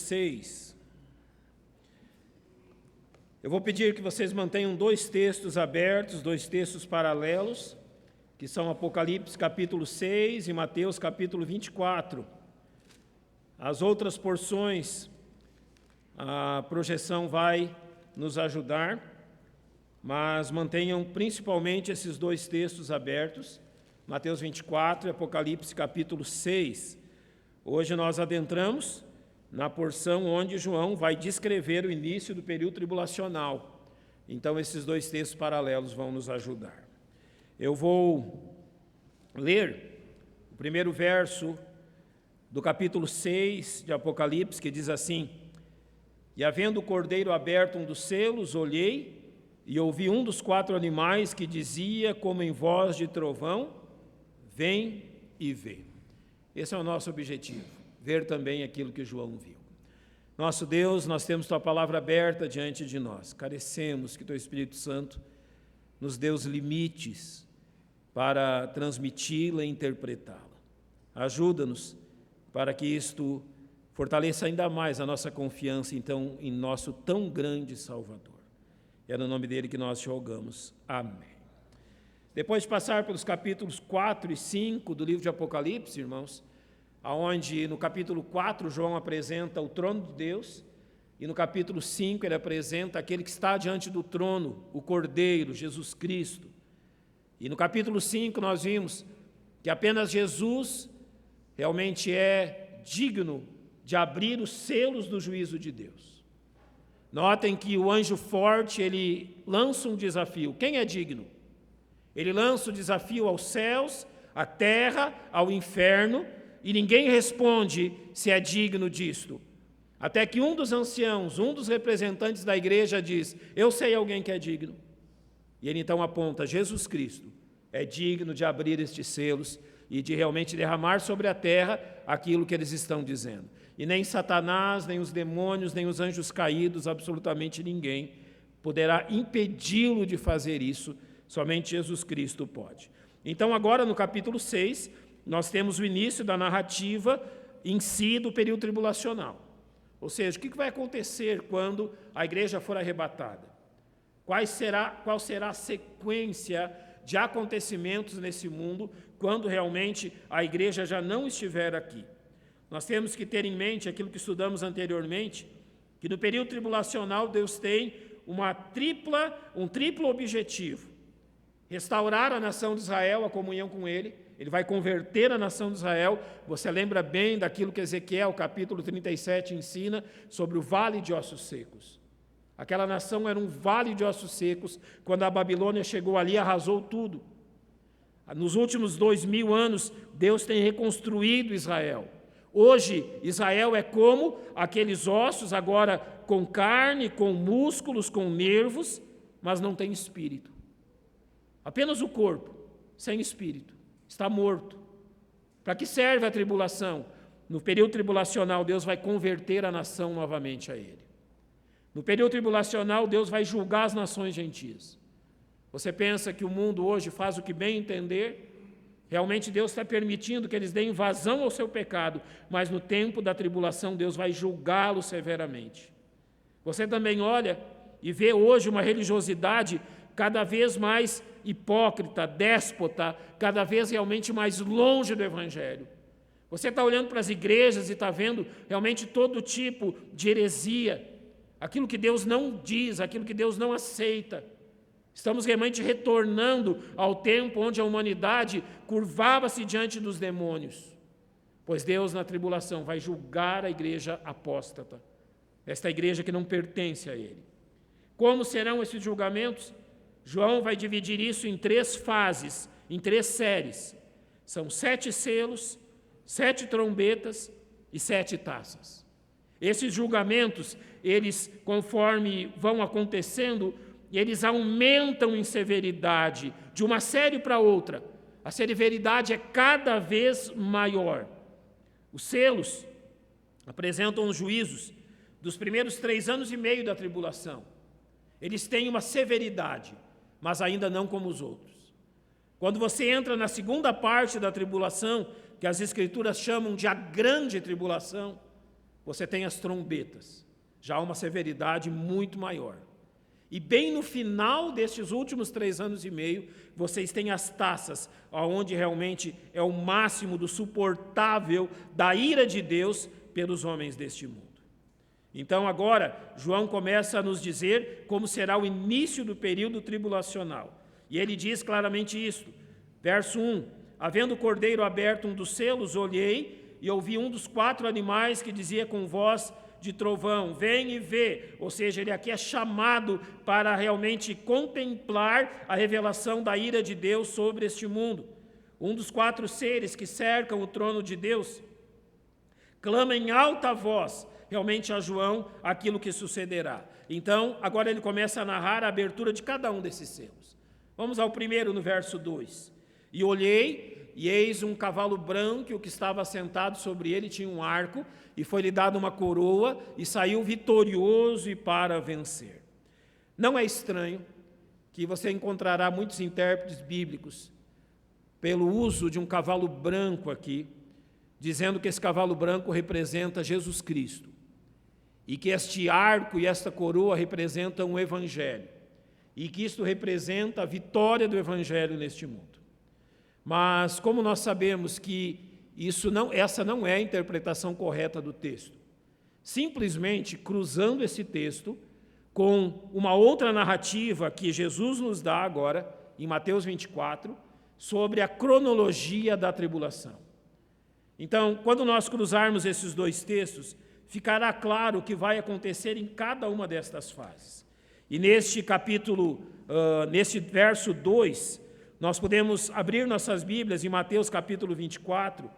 6. Eu vou pedir que vocês mantenham dois textos abertos, dois textos paralelos, que são Apocalipse capítulo 6 e Mateus capítulo 24. As outras porções, a projeção vai nos ajudar, mas mantenham principalmente esses dois textos abertos, Mateus 24 e Apocalipse capítulo 6. Hoje nós adentramos na porção onde João vai descrever o início do período tribulacional. Então, esses dois textos paralelos vão nos ajudar. Eu vou ler o primeiro verso do capítulo 6 de Apocalipse, que diz assim: E havendo o cordeiro aberto um dos selos, olhei e ouvi um dos 4 animais que dizia, como em voz de trovão: Vem e vê. Esse é o nosso objetivo, ver também aquilo que João viu. Nosso Deus, nós temos Tua palavra aberta diante de nós. Carecemos que Teu Espírito Santo nos dê os limites para transmiti-la e interpretá-la. Ajuda-nos para que isto fortaleça ainda mais a nossa confiança, então, em nosso tão grande Salvador. É no nome dele que nós te rogamos. Amém. Depois de passar pelos capítulos 4 e 5 do livro de Apocalipse, irmãos, onde no capítulo 4 João apresenta o trono de Deus, e no capítulo 5 ele apresenta aquele que está diante do trono, o Cordeiro, Jesus Cristo. E no capítulo 5 nós vimos que apenas Jesus realmente é digno de abrir os selos do juízo de Deus. Notem que o anjo forte, ele lança um desafio. Quem é digno? Ele lança o desafio aos céus, à terra, ao inferno, e ninguém responde se é digno disto. Até que um dos anciãos, um dos representantes da igreja diz: eu sei alguém que é digno. E ele então aponta: Jesus Cristo é digno de abrir estes selos e de realmente derramar sobre a terra aquilo que eles estão dizendo. E nem Satanás, nem os demônios, nem os anjos caídos, absolutamente ninguém poderá impedi-lo de fazer isso. Somente Jesus Cristo pode. Então, agora no capítulo 6, nós temos o início da narrativa em si do período tribulacional. Ou seja, o que vai acontecer quando a igreja for arrebatada? Qual será a sequência de acontecimentos nesse mundo quando realmente a igreja já não estiver aqui? Nós temos que ter em mente aquilo que estudamos anteriormente, que no período tribulacional Deus tem um triplo objetivo: restaurar a nação de Israel, a comunhão com Ele. Ele vai converter a nação de Israel. Você lembra bem daquilo que Ezequiel, capítulo 37, ensina sobre o vale de ossos secos. Aquela nação era um vale de ossos secos. Quando a Babilônia chegou ali, arrasou tudo. Nos últimos 2000 anos, Deus tem reconstruído Israel. Hoje, Israel é como aqueles ossos, agora com carne, com músculos, com nervos, mas não tem espírito. Apenas o corpo, sem espírito, está morto. Para que serve a tribulação? No período tribulacional, Deus vai converter a nação novamente a Ele. No período tribulacional, Deus vai julgar as nações gentias. Você pensa que o mundo hoje faz o que bem entender? Realmente Deus está permitindo que eles deem vazão ao seu pecado, mas no tempo da tribulação Deus vai julgá-los severamente. Você também olha e vê hoje uma religiosidade cada vez mais hipócrita, déspota, cada vez realmente mais longe do Evangelho. Você está olhando para as igrejas e está vendo realmente todo tipo de heresia, aquilo que Deus não diz, aquilo que Deus não aceita. Estamos realmente retornando ao tempo onde a humanidade curvava-se diante dos demônios, pois Deus na tribulação vai julgar a igreja apóstata, esta igreja que não pertence a Ele. Como serão esses julgamentos? João vai dividir isso em 3 fases, em 3 séries. São 7 selos, 7 trombetas e 7 taças. Esses julgamentos, eles, conforme vão acontecendo, eles aumentam em severidade de uma série para outra. A severidade é cada vez maior. Os selos apresentam os juízos dos primeiros 3 anos e meio da tribulação. Eles têm uma severidade, mas ainda não como os outros. Quando você entra na segunda parte da tribulação, que as Escrituras chamam de a grande tribulação, você tem as trombetas, já há uma severidade muito maior. E bem no final destes últimos 3 anos e meio, vocês têm as taças, onde realmente é o máximo do suportável da ira de Deus pelos homens deste mundo. Então agora, João começa a nos dizer como será o início do período tribulacional. E ele diz claramente isso. Verso 1, havendo o cordeiro aberto um dos selos, olhei e ouvi um dos 4 animais que dizia com voz de trovão, vem e vê. Ou seja, ele aqui é chamado para realmente contemplar a revelação da ira de Deus sobre este mundo. Um dos 4 seres que cercam o trono de Deus clama em alta voz, realmente a João, aquilo que sucederá. Então, agora ele começa a narrar a abertura de cada um desses selos. Vamos ao primeiro, no verso 2. E olhei, e eis um cavalo branco, e o que estava sentado sobre ele tinha um arco, e foi-lhe dada uma coroa, e saiu vitorioso e para vencer. Não é estranho que você encontrará muitos intérpretes bíblicos, pelo uso de um cavalo branco aqui, dizendo que esse cavalo branco representa Jesus Cristo, e que este arco e esta coroa representam o Evangelho, e que isto representa a vitória do Evangelho neste mundo. Mas como nós sabemos que essa não é a interpretação correta do texto, simplesmente cruzando esse texto com uma outra narrativa que Jesus nos dá agora, em Mateus 24, sobre a cronologia da tribulação. Então, quando nós cruzarmos esses 2 textos, ficará claro o que vai acontecer em cada uma destas fases. E neste capítulo, neste verso 2, nós podemos abrir nossas Bíblias em Mateus capítulo 24,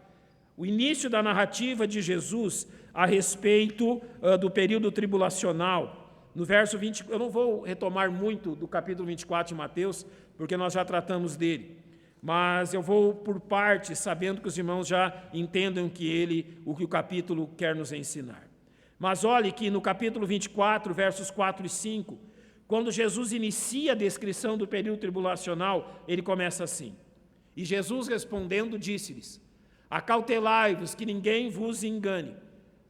o início da narrativa de Jesus a respeito do período tribulacional. No verso 20, eu não vou retomar muito do capítulo 24 de Mateus, porque nós já tratamos dele, mas eu vou por partes, sabendo que os irmãos já entendam o que o capítulo quer nos ensinar. Mas olhe que no capítulo 24, versos 4 e 5, quando Jesus inicia a descrição do período tribulacional, ele começa assim: e Jesus respondendo disse-lhes, acautelai-vos que ninguém vos engane,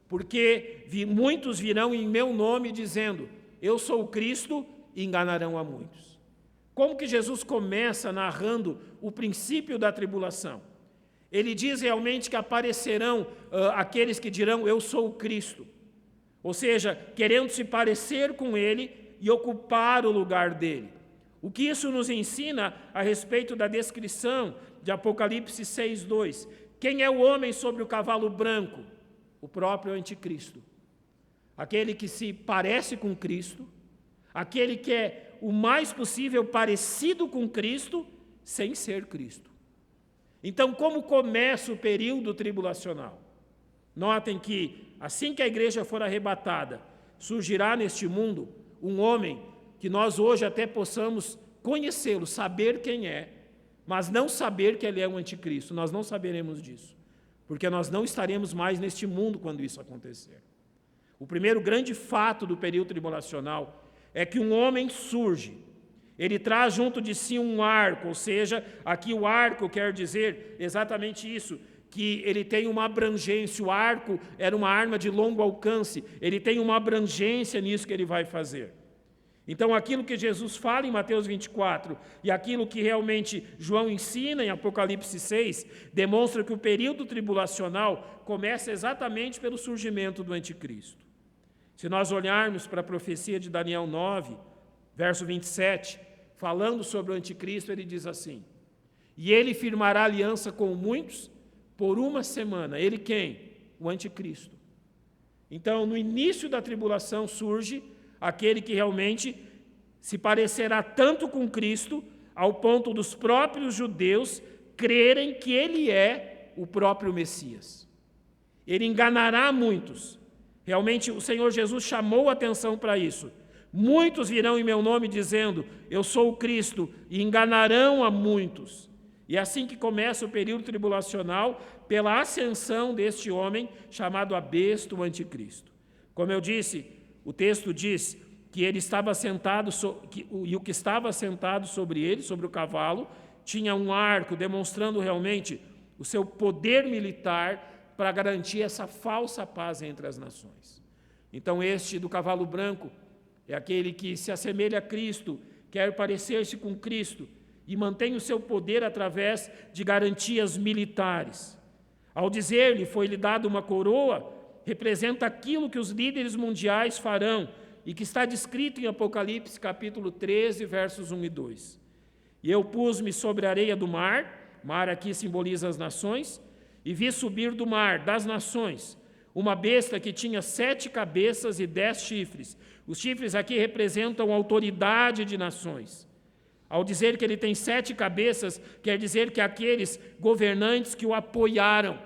porque muitos virão em meu nome dizendo, eu sou o Cristo, e enganarão a muitos. Como que Jesus começa narrando o princípio da tribulação? Ele diz realmente que aparecerão aqueles que dirão, eu sou o Cristo, ou seja, querendo se parecer com ele e ocupar o lugar dele. O que isso nos ensina a respeito da descrição de Apocalipse 6:2? Quem é o homem sobre o cavalo branco? O próprio anticristo. Aquele que se parece com Cristo, aquele que é o mais possível parecido com Cristo, sem ser Cristo. Então, como começa o período tribulacional? Notem que, assim que a igreja for arrebatada, surgirá neste mundo um homem que nós hoje até possamos conhecê-lo, saber quem é, mas não saber que ele é um anticristo. Nós não saberemos disso, porque nós não estaremos mais neste mundo quando isso acontecer. O primeiro grande fato do período tribulacional é que um homem surge. Ele traz junto de si um arco, ou seja, aqui o arco quer dizer exatamente isso, que ele tem uma abrangência. O arco era uma arma de longo alcance, ele tem uma abrangência nisso que ele vai fazer. Então, aquilo que Jesus fala em Mateus 24 e aquilo que realmente João ensina em Apocalipse 6, demonstra que o período tribulacional começa exatamente pelo surgimento do anticristo. Se nós olharmos para a profecia de Daniel 9, verso 27, falando sobre o anticristo, ele diz assim, e ele firmará aliança com muitos por 1 semana. Ele quem? O anticristo. Então, no início da tribulação surge aquele que realmente se parecerá tanto com Cristo, ao ponto dos próprios judeus crerem que ele é o próprio Messias. Ele enganará muitos. Realmente, o Senhor Jesus chamou a atenção para isso. Muitos virão em meu nome dizendo, eu sou o Cristo, e enganarão a muitos. E é assim que começa o período tribulacional, pela ascensão deste homem chamado a besta, o anticristo. Como eu disse, o texto diz que ele estava sentado, e o que estava sentado sobre ele, sobre o cavalo, tinha um arco, demonstrando realmente o seu poder militar para garantir essa falsa paz entre as nações. Então, este do cavalo branco é aquele que se assemelha a Cristo, quer parecer-se com Cristo e mantém o seu poder através de garantias militares. Ao dizer-lhe, foi-lhe dada uma coroa, representa aquilo que os líderes mundiais farão e que está descrito em Apocalipse capítulo 13, versos 1 e 2. E eu pus-me sobre a areia do mar aqui simboliza as nações, e vi subir do mar, das nações, uma besta que tinha 7 cabeças e 10 chifres. Os chifres aqui representam a autoridade de nações. Ao dizer que ele tem 7 cabeças, quer dizer que aqueles governantes que o apoiaram,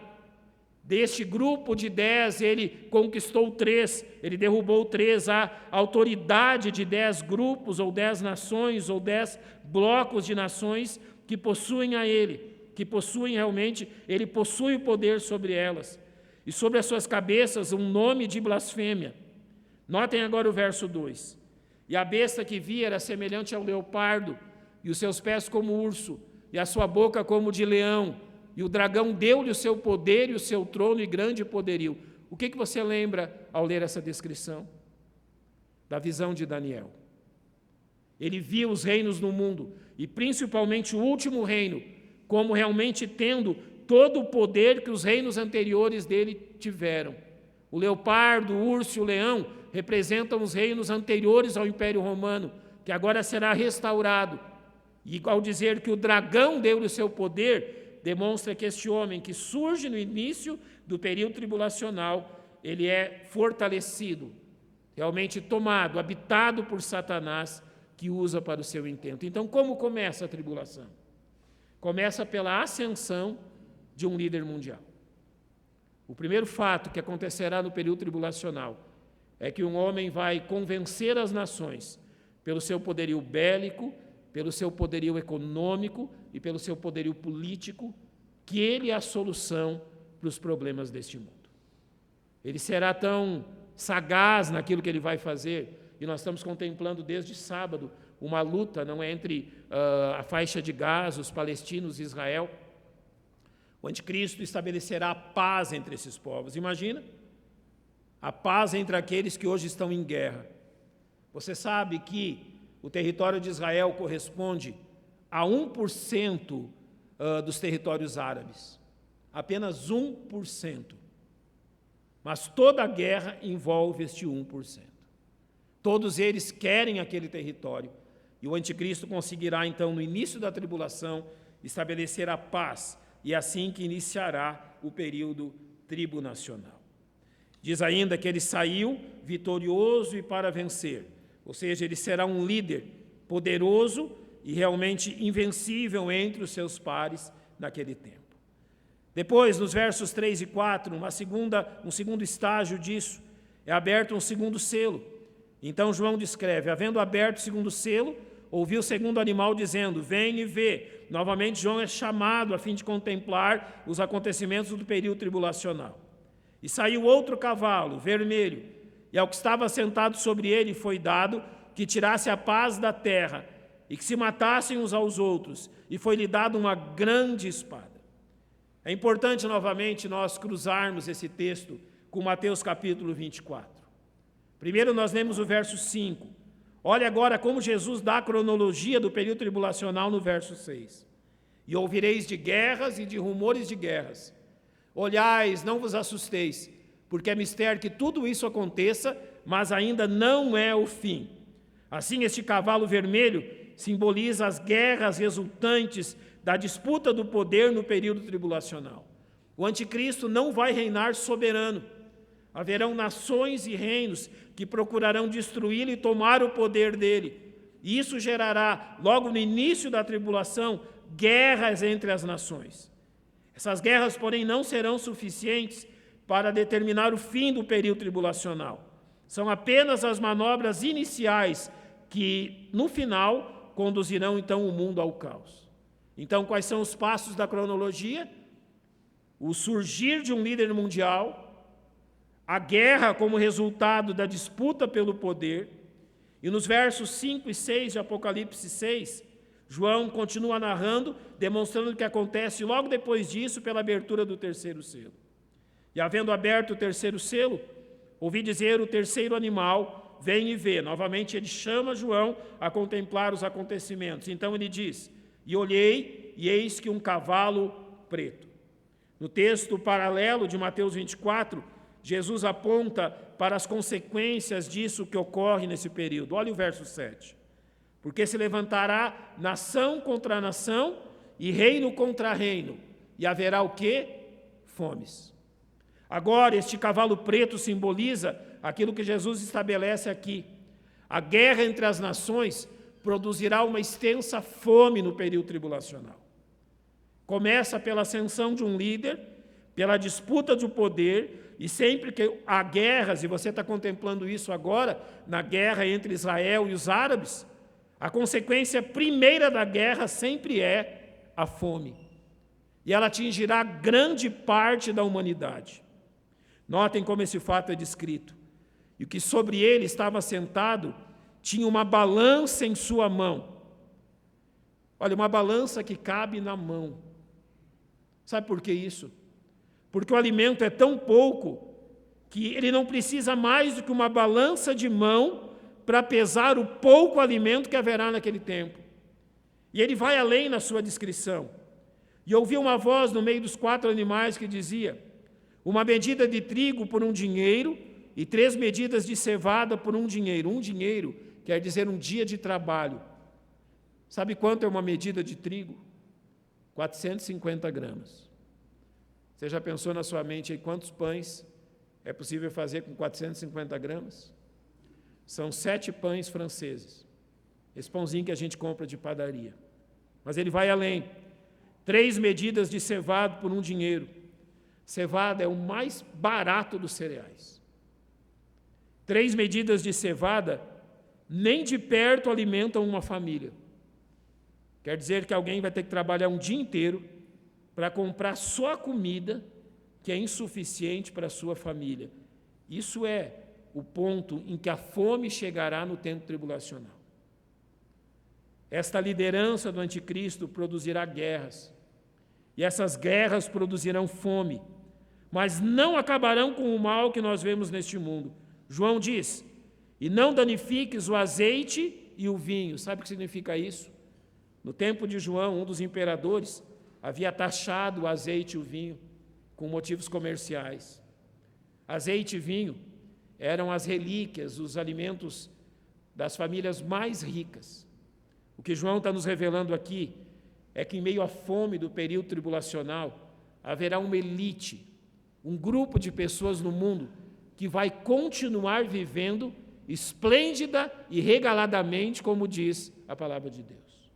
deste grupo de 10, ele conquistou 3, ele derrubou 3, a autoridade de 10 grupos, ou 10 nações, ou 10 blocos de nações que possuem a ele, que possuem realmente, ele possui o poder sobre elas. E sobre as suas cabeças um nome de blasfêmia. Notem agora o verso 2. E a besta que vi era semelhante ao leopardo, e os seus pés como urso, e a sua boca como de leão. E o dragão deu-lhe o seu poder e o seu trono e grande poderio. O que você lembra ao ler essa descrição? Da visão de Daniel. Ele viu os reinos no mundo, e principalmente o último reino, como realmente tendo todo o poder que os reinos anteriores dele tiveram. O leopardo, o urso e o leão representam os reinos anteriores ao Império Romano, que agora será restaurado. E ao dizer que o dragão deu-lhe o seu poder, demonstra que este homem que surge no início do período tribulacional, ele é fortalecido, realmente tomado, habitado por Satanás, que usa para o seu intento. Então, como começa a tribulação? Começa pela ascensão de um líder mundial. O primeiro fato que acontecerá no período tribulacional é que um homem vai convencer as nações, pelo seu poderio bélico, pelo seu poderio econômico e pelo seu poderio político, que ele é a solução para os problemas deste mundo. Ele será tão sagaz naquilo que ele vai fazer, e nós estamos contemplando desde sábado uma luta, não é, entre a faixa de Gaza, os palestinos e Israel. O anticristo estabelecerá a paz entre esses povos. Imagina, a paz entre aqueles que hoje estão em guerra. Você sabe que o território de Israel corresponde a 1% dos territórios árabes. Apenas 1%. Mas toda a guerra envolve este 1%. Todos eles querem aquele território. E o anticristo conseguirá, então, no início da tribulação, estabelecer a paz. E assim que iniciará o período tribunacional. Diz ainda que ele saiu vitorioso e para vencer. Ou seja, ele será um líder poderoso e realmente invencível entre os seus pares naquele tempo. Depois, nos versos 3 e 4, um segundo estágio disso, é aberto um segundo selo. Então João descreve, havendo aberto o segundo selo, ouviu o segundo animal dizendo, vem e vê. Novamente João é chamado a fim de contemplar os acontecimentos do período tribulacional. E saiu outro cavalo, vermelho, e ao que estava sentado sobre ele foi dado que tirasse a paz da terra e que se matassem uns aos outros, e foi-lhe dado uma grande espada. É importante novamente nós cruzarmos esse texto com Mateus capítulo 24. Primeiro nós lemos o verso 5. Olha agora como Jesus dá a cronologia do período tribulacional no verso 6. E ouvireis de guerras e de rumores de guerras. Olhais, não vos assusteis, porque é mister que tudo isso aconteça, mas ainda não é o fim. Assim, este cavalo vermelho simboliza as guerras resultantes da disputa do poder no período tribulacional. O anticristo não vai reinar soberano. Haverão nações e reinos que procurarão destruí-lo e tomar o poder dele. E isso gerará, logo no início da tribulação, guerras entre as nações. Essas guerras, porém, não serão suficientes para determinar o fim do período tribulacional. São apenas as manobras iniciais que, no final, conduzirão, então, o mundo ao caos. Então, quais são os passos da cronologia? O surgir de um líder mundial, a guerra como resultado da disputa pelo poder, e nos versos 5 e 6 de Apocalipse 6, João continua narrando, demonstrando o que acontece logo depois disso pela abertura do terceiro selo. E havendo aberto o terceiro selo, ouvi dizer o terceiro animal, vem e vê. Novamente ele chama João a contemplar os acontecimentos. Então ele diz, e olhei, e eis que um cavalo preto. No texto paralelo de Mateus 24, Jesus aponta para as consequências disso que ocorre nesse período. Olha o verso 7. Porque se levantará nação contra nação e reino contra reino, e haverá o quê? Fomes. Agora, este cavalo preto simboliza aquilo que Jesus estabelece aqui. A guerra entre as nações produzirá uma extensa fome no período tribulacional. Começa pela ascensão de um líder, pela disputa do poder, e sempre que há guerras, e você está contemplando isso agora, na guerra entre Israel e os árabes, a consequência primeira da guerra sempre é a fome. E ela atingirá grande parte da humanidade. Notem como esse fato é descrito. E o que sobre ele estava sentado tinha uma balança em sua mão. Olha, uma balança que cabe na mão. Sabe por que isso? Porque o alimento é tão pouco que ele não precisa mais do que uma balança de mão para pesar o pouco alimento que haverá naquele tempo. E ele vai além na sua descrição. E ouvi uma voz no meio dos 4 animais que dizia, uma medida de trigo por 1 dinheiro e 3 medidas de cevada por 1 dinheiro. 1 dinheiro quer dizer um dia de trabalho. Sabe quanto é uma medida de trigo? 450 gramas. Você já pensou na sua mente aí quantos pães é possível fazer com 450 gramas? São 7 pães franceses. Esse pãozinho que a gente compra de padaria. Mas ele vai além. 3 medidas de cevada por 1 dinheiro. Cevada é o mais barato dos cereais. 3 medidas de cevada nem de perto alimentam uma família. Quer dizer que alguém vai ter que trabalhar um dia inteiro para comprar só a comida que é insuficiente para a sua família. Isso é o ponto em que a fome chegará no tempo tribulacional. Esta liderança do anticristo produzirá guerras. E essas guerras produzirão fome, mas não acabarão com o mal que nós vemos neste mundo. João diz, e não danifiques o azeite e o vinho. Sabe o que significa isso? No tempo de João, um dos imperadores havia taxado o azeite e o vinho com motivos comerciais. Azeite e vinho eram as relíquias, os alimentos das famílias mais ricas. O que João está nos revelando aqui é que em meio à fome do período tribulacional, haverá uma elite, um grupo de pessoas no mundo que vai continuar vivendo esplêndida e regaladamente, como diz a palavra de Deus.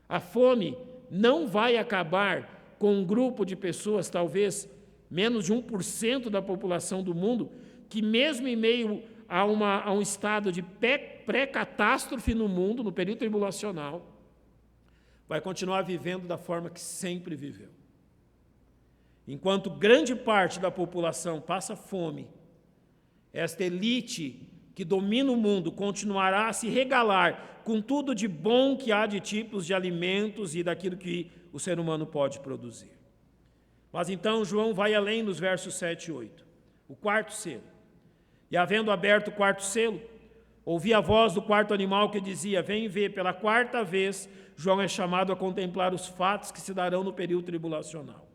A fome não vai acabar com um grupo de pessoas, talvez menos de 1% da população do mundo, que mesmo em meio a um estado de pré-catástrofe no mundo, no período tribulacional, vai continuar vivendo da forma que sempre viveu. Enquanto grande parte da população passa fome, esta elite que domina o mundo continuará a se regalar com tudo de bom que há de tipos de alimentos e daquilo que o ser humano pode produzir. Mas então João vai além nos versos 7 e 8. O 4º selo. E havendo aberto o 4º selo, ouvi a voz do 4º animal que dizia, vem ver, pela 4ª vez, João é chamado a contemplar os fatos que se darão no período tribulacional.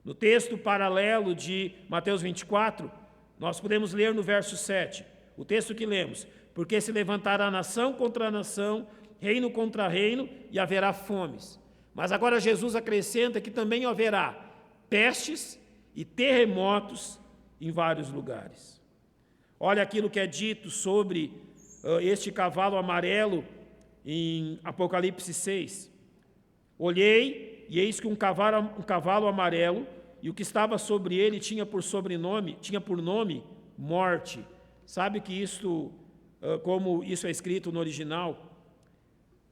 No texto paralelo de Mateus 24, nós podemos ler no verso 7, o texto que lemos, porque se levantará nação contra nação, reino contra reino, e haverá fomes. Mas agora Jesus acrescenta que também haverá pestes e terremotos em vários lugares. Olha aquilo que é dito sobre este cavalo amarelo em Apocalipse 6. Olhei, e eis que um cavalo amarelo, e o que estava sobre ele tinha por nome morte. Sabe que isto, como isso é escrito no original?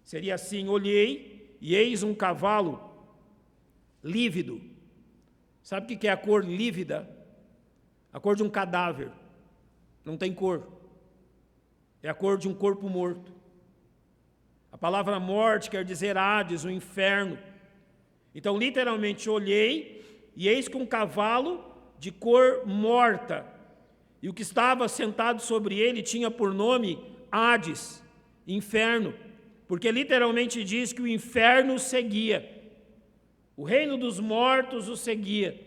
Seria assim, olhei, e eis um cavalo lívido. Sabe o que é a cor lívida? A cor de um cadáver. Não tem cor. É a cor de um corpo morto. A palavra morte quer dizer Hades, o inferno. Então, literalmente, olhei, e eis que um cavalo de cor morta, e o que estava sentado sobre ele tinha por nome Hades, inferno, porque literalmente diz que o inferno o seguia. O reino dos mortos o seguia.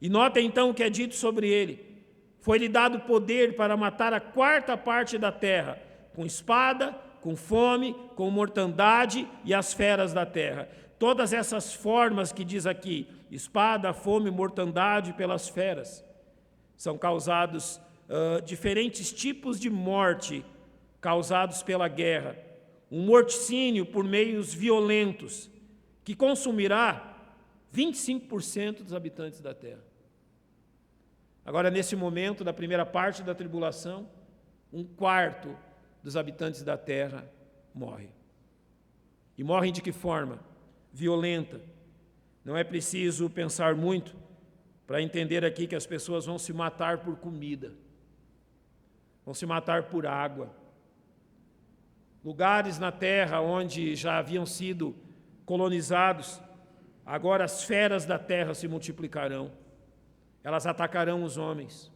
E nota então o que é dito sobre ele. Foi-lhe dado poder para matar a quarta parte da terra, com espada, com fome, com mortandade e as feras da terra. Todas essas formas que diz aqui, espada, fome, mortandade pelas feras, são causados diferentes tipos de morte causados pela guerra. Um morticínio por meios violentos, que consumirá 25% dos habitantes da terra. Agora, nesse momento da primeira parte da tribulação, 1/4 dos habitantes da terra morre. E morrem de que forma? Violenta. Não é preciso pensar muito para entender aqui que as pessoas vão se matar por comida, vão se matar por água. Lugares na terra onde já haviam sido colonizados, agora as feras da terra se multiplicarão. Elas atacarão os homens.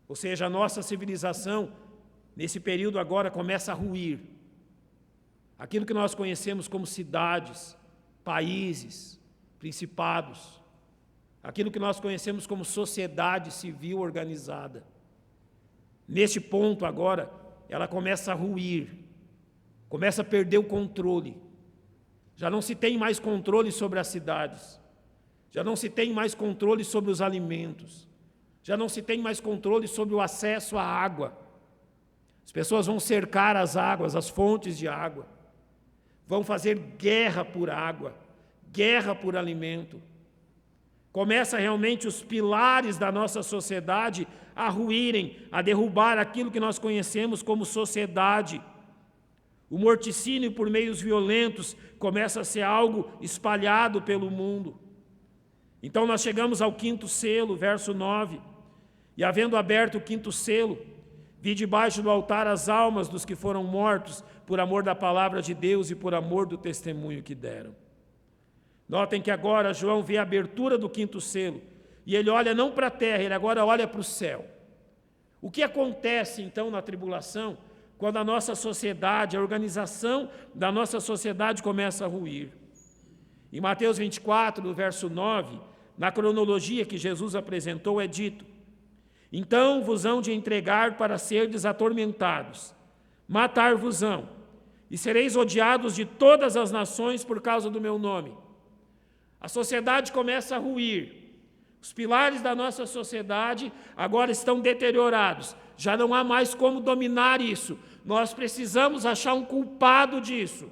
Ou seja, a nossa civilização, nesse período agora, começa a ruir. Aquilo que nós conhecemos como cidades, países, principados, aquilo que nós conhecemos como sociedade civil organizada. Neste ponto agora, ela começa a ruir, começa a perder o controle. Já não se tem mais controle sobre as cidades, já não se tem mais controle sobre os alimentos, já não se tem mais controle sobre o acesso à água. As pessoas vão cercar as águas, as fontes de água, vão fazer guerra por água, guerra por alimento. Começa realmente os pilares da nossa sociedade a ruírem, a derrubar aquilo que nós conhecemos como sociedade. O morticínio por meios violentos começa a ser algo espalhado pelo mundo. Então nós chegamos ao 5º selo, verso 9. E havendo aberto o 5º selo, vi debaixo do altar as almas dos que foram mortos por amor da palavra de Deus e por amor do testemunho que deram. Notem que agora João vê a abertura do 5º selo, e ele olha não para a terra, ele agora olha para o céu. O que acontece então na tribulação, quando a nossa sociedade, a organização da nossa sociedade começa a ruir? Em Mateus 24, no verso 9, na cronologia que Jesus apresentou, é dito: então vos hão de entregar para serdes atormentados, matar-vos-ão, e sereis odiados de todas as nações por causa do meu nome. A sociedade começa a ruir. Os pilares da nossa sociedade agora estão deteriorados. Já não há mais como dominar isso. Nós precisamos achar um culpado disso.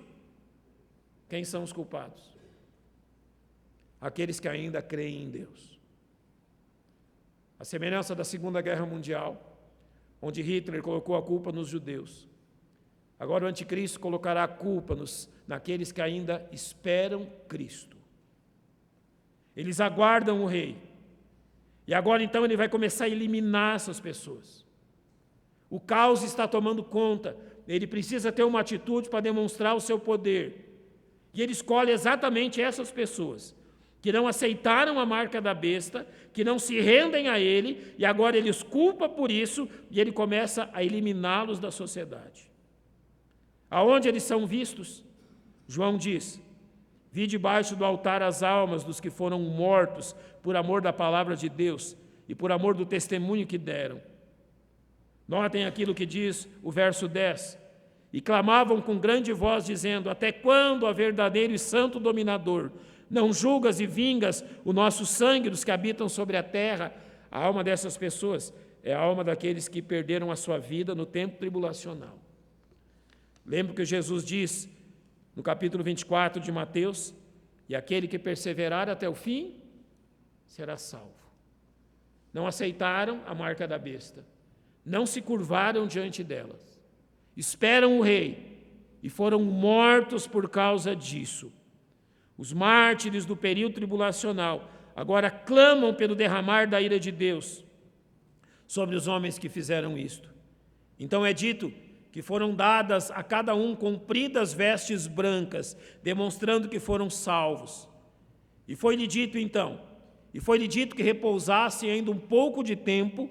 Quem são os culpados? Aqueles que ainda creem em Deus. A semelhança da Segunda Guerra Mundial, onde Hitler colocou a culpa nos judeus. Agora o anticristo colocará a culpa naqueles que ainda esperam Cristo. Eles aguardam o rei. E agora então ele vai começar a eliminar essas pessoas. O caos está tomando conta. Ele precisa ter uma atitude para demonstrar o seu poder. E ele escolhe exatamente essas pessoas que não aceitaram a marca da besta, que não se rendem a ele, e agora ele os culpa por isso, e ele começa a eliminá-los da sociedade. Aonde eles são vistos? João diz: vi debaixo do altar as almas dos que foram mortos por amor da palavra de Deus e por amor do testemunho que deram. Notem aquilo que diz o verso 10. E clamavam com grande voz, dizendo: até quando, ó verdadeiro e santo dominador, não julgas e vingas o nosso sangue dos que habitam sobre a terra? A alma dessas pessoas é a alma daqueles que perderam a sua vida no tempo tribulacional. Lembra que Jesus diz no capítulo 24 de Mateus: e aquele que perseverar até o fim será salvo. Não aceitaram a marca da besta, não se curvaram diante delas, esperam o rei e foram mortos por causa disso. Os mártires do período tribulacional agora clamam pelo derramar da ira de Deus sobre os homens que fizeram isto. Então é dito que foram dadas a cada um compridas vestes brancas, demonstrando que foram salvos. E foi-lhe dito então: E foi-lhe dito que repousasse ainda um pouco de tempo,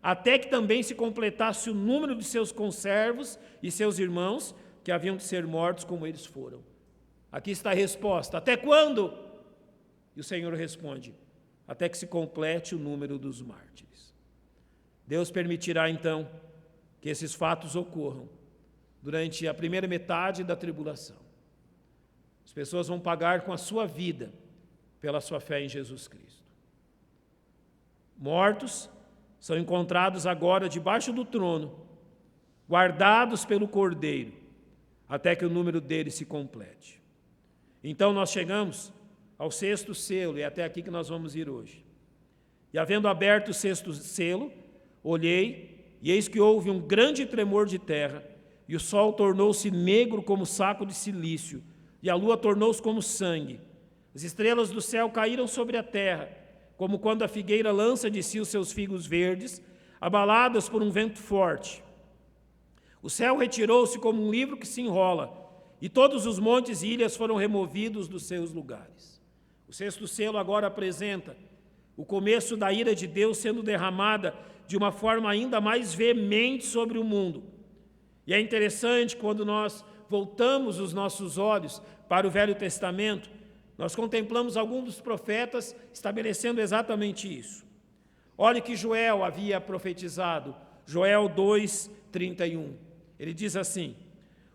até que também se completasse o número de seus conservos e seus irmãos, que haviam de ser mortos como eles foram. Aqui está a resposta: até quando? E o Senhor responde: até que se complete o número dos mártires. Deus permitirá então que esses fatos ocorram durante a primeira metade da tribulação. As pessoas vão pagar com a sua vida pela sua fé em Jesus Cristo. Mortos são encontrados agora debaixo do trono, guardados pelo Cordeiro, até que o número deles se complete. Então nós chegamos ao sexto selo, e é até aqui que nós vamos ir hoje. E havendo aberto o sexto selo, olhei, e eis que houve um grande tremor de terra, e o sol tornou-se negro como saco de cilício, e a lua tornou-se como sangue. As estrelas do céu caíram sobre a terra, como quando a figueira lança de si os seus figos verdes, abaladas por um vento forte. O céu retirou-se como um livro que se enrola, e todos os montes e ilhas foram removidos dos seus lugares. O sexto selo agora apresenta o começo da ira de Deus sendo derramada de uma forma ainda mais veemente sobre o mundo. E é interessante quando nós voltamos os nossos olhos para o Velho Testamento, nós contemplamos alguns dos profetas estabelecendo exatamente isso. Olhe que Joel havia profetizado, Joel 2:31. Ele diz assim: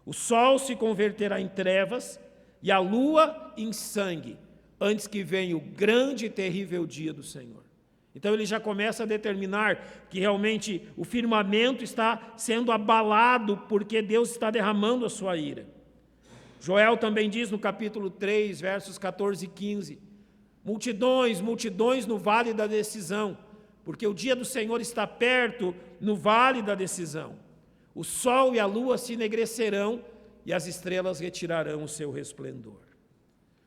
o sol se converterá em trevas e a lua em sangue, antes que venha o grande e terrível dia do Senhor. Então ele já começa a determinar que realmente o firmamento está sendo abalado porque Deus está derramando a sua ira. Joel também diz no capítulo 3, versos 14 e 15, multidões, multidões no vale da decisão, porque o dia do Senhor está perto no vale da decisão. O sol e a lua se enegrecerão e as estrelas retirarão o seu resplendor.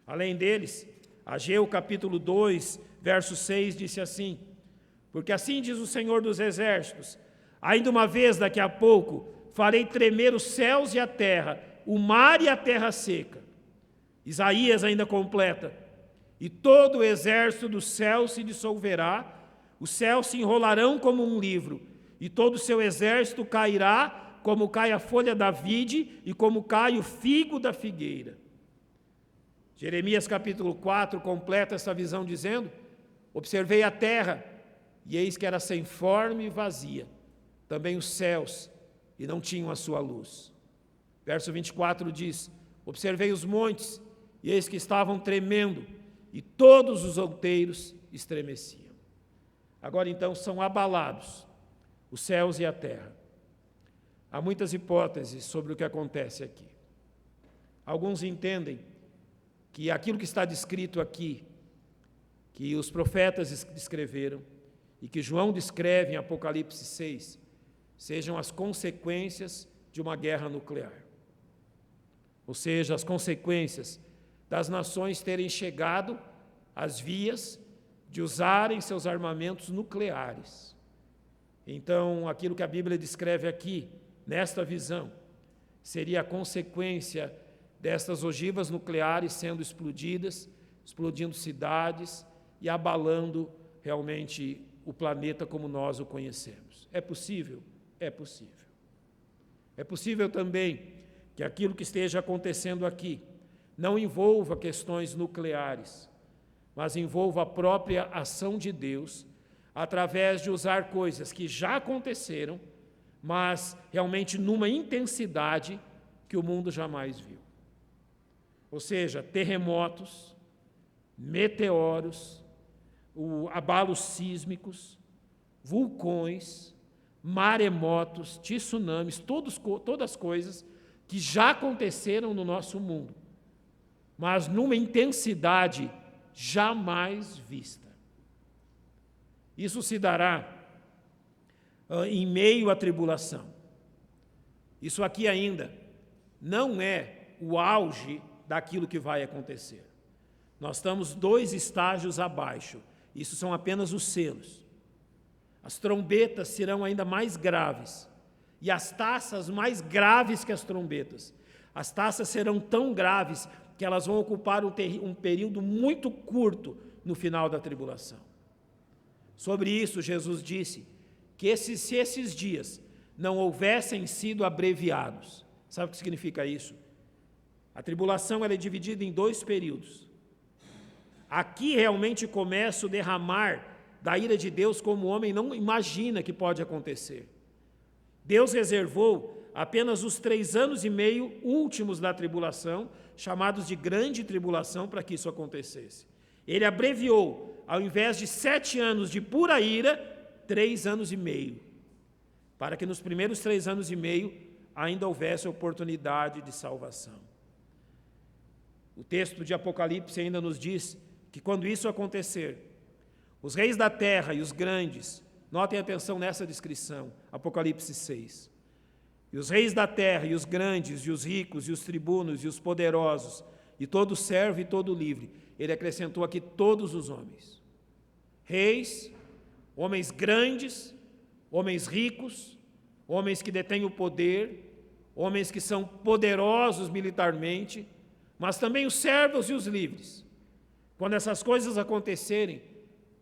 Além deles, Ageu capítulo 2, verso 6, disse assim: porque assim diz o Senhor dos Exércitos, ainda uma vez daqui a pouco farei tremer os céus e a terra, o mar e a terra seca. Isaías ainda completa: e todo o exército do céu se dissolverá, os céus se enrolarão como um livro, e todo o seu exército cairá, como cai a folha da vide e como cai o figo da figueira. Jeremias capítulo 4 completa essa visão dizendo: observei a terra, e eis que era sem forma e vazia, também os céus, e não tinham a sua luz. Verso 24 diz: observei os montes, e eis que estavam tremendo, e todos os outeiros estremeciam. Agora então são abalados os céus e a terra. Há muitas hipóteses sobre o que acontece aqui. Alguns entendem que aquilo que está descrito aqui, que os profetas descreveram e que João descreve em Apocalipse 6, sejam as consequências de uma guerra nuclear. Ou seja, as consequências das nações terem chegado às vias de usarem seus armamentos nucleares. Então, aquilo que a Bíblia descreve aqui, nesta visão, seria a consequência destas ogivas nucleares sendo explodidas, explodindo cidades e abalando realmente o planeta como nós o conhecemos. É possível? É possível. É possível também que aquilo que esteja acontecendo aqui não envolva questões nucleares, mas envolva a própria ação de Deus através de usar coisas que já aconteceram, mas realmente numa intensidade que o mundo jamais viu. Ou seja, terremotos, meteoros, abalos sísmicos, vulcões, maremotos, tsunamis, todas coisas que já aconteceram no nosso mundo, mas numa intensidade jamais vista. Isso se dará em meio à tribulação. Isso aqui ainda não é o auge daquilo que vai acontecer. Nós estamos 2 estágios abaixo. Isso são apenas os selos. As trombetas serão ainda mais graves. E as taças mais graves que as trombetas. As taças serão tão graves que elas vão ocupar um período muito curto no final da tribulação. Sobre isso, Jesus disse que se esses dias não houvessem sido abreviados, sabe o que significa isso? A tribulação ela é dividida em 2 períodos. Aqui realmente começa o derramar da ira de Deus como o homem não imagina que pode acontecer. Deus reservou apenas os 3 anos e meio últimos da tribulação, chamados de grande tribulação, para que isso acontecesse. Ele abreviou, ao invés de 7 anos de pura ira, 3 anos e meio, para que nos primeiros 3 anos e meio ainda houvesse oportunidade de salvação. O texto de Apocalipse ainda nos diz que quando isso acontecer, os reis da terra e os grandes, notem atenção nessa descrição, Apocalipse 6, e os reis da terra e os grandes e os ricos e os tribunos e os poderosos e todo servo e todo livre, ele acrescentou aqui todos os homens, reis, homens grandes, homens ricos, homens que detêm o poder, homens que são poderosos militarmente, mas também os servos e os livres. Quando essas coisas acontecerem,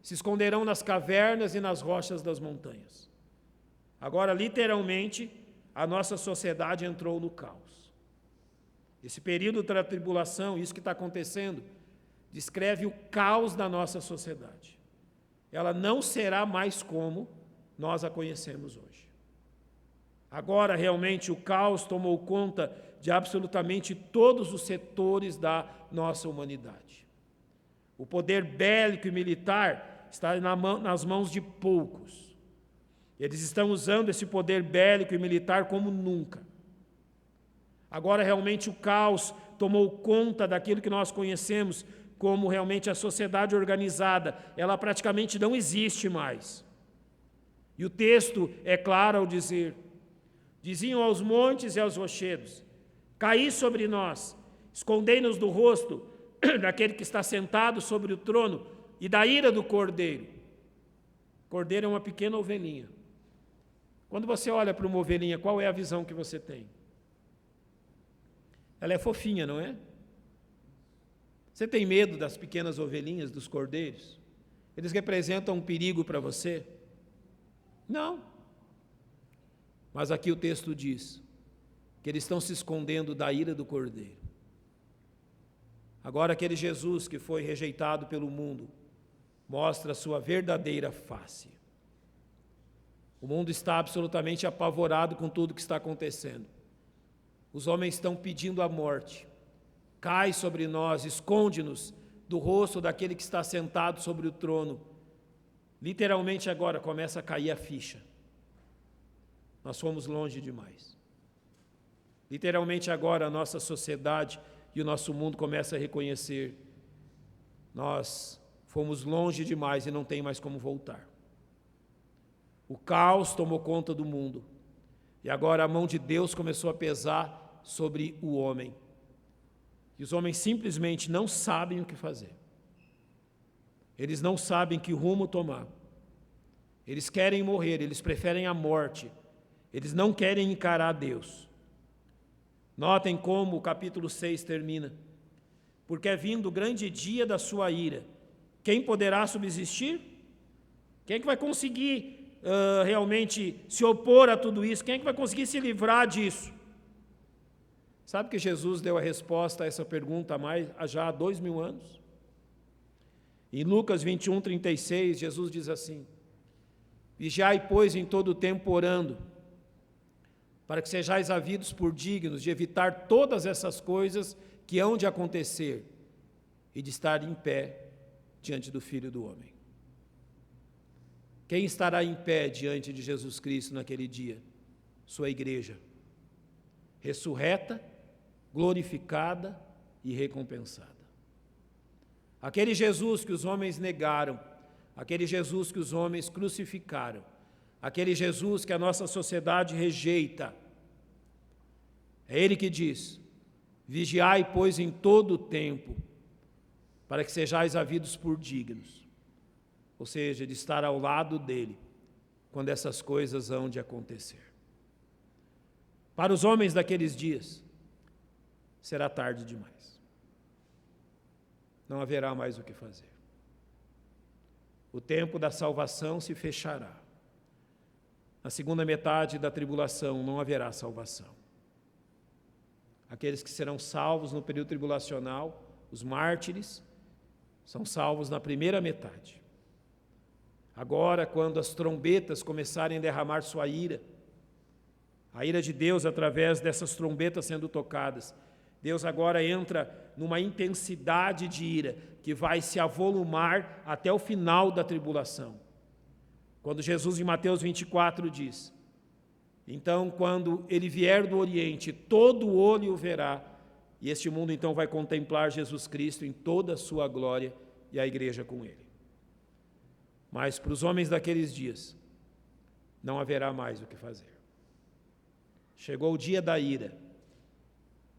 se esconderão nas cavernas e nas rochas das montanhas. Agora, literalmente, a nossa sociedade entrou no caos. Esse período da tribulação, isso que está acontecendo, descreve o caos da nossa sociedade. Ela não será mais como nós a conhecemos hoje. Agora, realmente, o caos tomou conta de absolutamente todos os setores da nossa humanidade. O poder bélico e militar está nas mãos de poucos. Eles estão usando esse poder bélico e militar como nunca. Agora, realmente, o caos tomou conta daquilo que nós conhecemos como realmente a sociedade organizada. Ela praticamente não existe mais. E o texto é claro ao dizer: diziam aos montes e aos rochedos: caí sobre nós, escondei-nos do rosto daquele que está sentado sobre o trono e da ira do cordeiro. Cordeiro é uma pequena ovelhinha. Quando você olha para uma ovelhinha, qual é a visão que você tem? Ela é fofinha, não é? Você tem medo das pequenas ovelhinhas, dos cordeiros? Eles representam um perigo para você? Não. Mas aqui o texto diz que eles estão se escondendo da ira do cordeiro. Agora aquele Jesus que foi rejeitado pelo mundo mostra a sua verdadeira face. O mundo está absolutamente apavorado com tudo que está acontecendo. Os homens estão pedindo a morte. Cai sobre nós, esconde-nos do rosto daquele que está sentado sobre o trono. Literalmente agora começa a cair a ficha. Nós fomos longe demais. Literalmente agora a nossa sociedade e o nosso mundo começa a reconhecer: nós fomos longe demais e não tem mais como voltar. O caos tomou conta do mundo e agora a mão de Deus começou a pesar sobre o homem. E os homens simplesmente não sabem o que fazer. Eles não sabem que rumo tomar. Eles querem morrer, eles preferem a morte. Eles não querem encarar Deus. Notem como o capítulo 6 termina. Porque é vindo o grande dia da sua ira. Quem poderá subsistir? Quem é que vai conseguir realmente se opor a tudo isso? Quem é que vai conseguir se livrar disso? Sabe que Jesus deu a resposta a essa pergunta já há 2000 anos? Em Lucas 21, 36, Jesus diz assim: vigiai, pois, em todo o tempo orando, para que sejais havidos por dignos de evitar todas essas coisas que hão de acontecer e de estar em pé diante do Filho do Homem. Quem estará em pé diante de Jesus Cristo naquele dia? Sua igreja, ressurreta, glorificada e recompensada. Aquele Jesus que os homens negaram, aquele Jesus que os homens crucificaram, aquele Jesus que a nossa sociedade rejeita, é Ele que diz: vigiai, pois, em todo o tempo, para que sejais havidos por dignos, ou seja, de estar ao lado dEle, quando essas coisas hão de acontecer. Para os homens daqueles dias, será tarde demais. Não haverá mais o que fazer. o tempo da salvação se fechará. Na segunda metade da tribulação não haverá salvação. Aqueles que serão salvos no período tribulacional, os mártires, são salvos na primeira metade. Agora, quando as trombetas começarem a derramar sua ira, a ira de Deus através dessas trombetas sendo tocadas, Deus agora entra numa intensidade de ira que vai se avolumar até o final da tribulação. Quando Jesus, em Mateus 24, diz: então, quando ele vier do Oriente, todo olho o verá, e este mundo então vai contemplar Jesus Cristo em toda a sua glória e a igreja com ele. Mas para os homens daqueles dias, não haverá mais o que fazer. Chegou o dia da ira,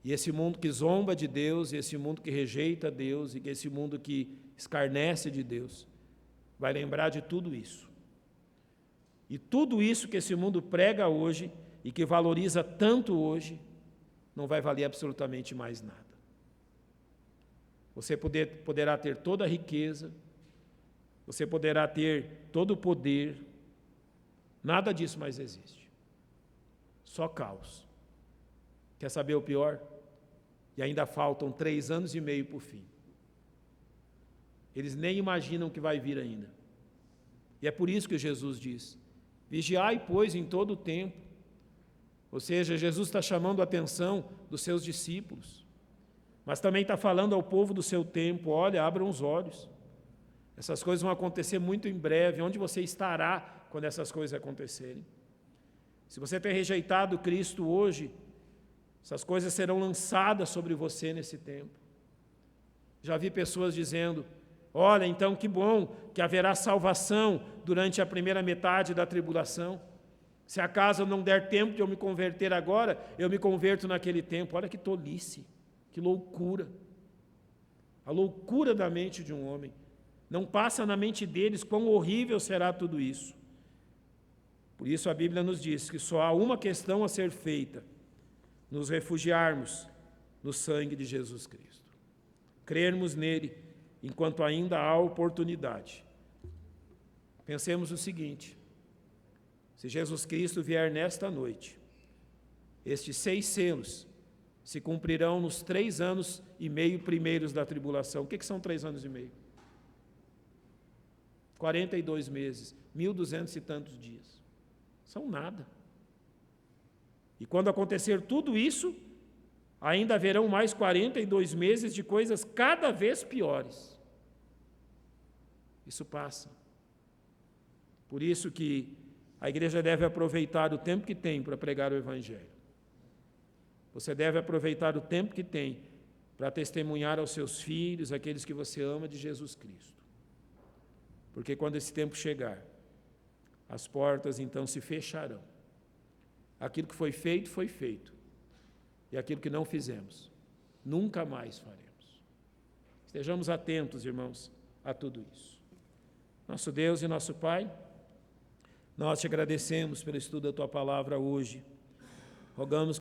e esse mundo que zomba de Deus, e esse mundo que rejeita Deus, e esse mundo que escarnece de Deus, vai lembrar de tudo isso. E tudo isso que esse mundo prega hoje, e que valoriza tanto hoje, não vai valer absolutamente mais nada. Você poderá ter toda a riqueza, você poderá ter todo o poder, nada disso mais existe. Só caos. Quer saber o pior? E ainda faltam 3 anos e meio para o fim. Eles nem imaginam o que vai vir ainda. E é por isso que Jesus diz: vigiai, pois, em todo o tempo. Ou seja, Jesus está chamando a atenção dos seus discípulos, mas também está falando ao povo do seu tempo: olha, abram os olhos. Essas coisas vão acontecer muito em breve. Onde você estará quando essas coisas acontecerem? Se você tem rejeitado Cristo hoje, essas coisas serão lançadas sobre você nesse tempo. Já vi pessoas dizendo: olha, então que bom que haverá salvação durante a primeira metade da tribulação. Se acaso não der tempo de eu me converter agora, eu me converto naquele tempo. Olha que tolice, que loucura. A loucura da mente de um homem. Não passa na mente deles quão horrível será tudo isso. Por isso a Bíblia nos diz que só há uma questão a ser feita: nos refugiarmos no sangue de Jesus Cristo. Crermos nele enquanto ainda há oportunidade. Pensemos o seguinte: se Jesus Cristo vier nesta noite, estes 6 selos se cumprirão nos 3 anos e meio primeiros da tribulação. O que são 3 anos e meio? 42 meses, 1.200 e tantos dias. São nada. E quando acontecer tudo isso, ainda haverão mais 42 meses de coisas cada vez piores. Isso passa. Por isso que a igreja deve aproveitar o tempo que tem para pregar o Evangelho. Você deve aproveitar o tempo que tem para testemunhar aos seus filhos, aqueles que você ama, de Jesus Cristo. Porque quando esse tempo chegar, as portas então se fecharão. Aquilo que foi feito. E aquilo que não fizemos, nunca mais faremos. Estejamos atentos, irmãos, a tudo isso. Nosso Deus e nosso Pai, nós te agradecemos pelo estudo da Tua palavra hoje. Rogamos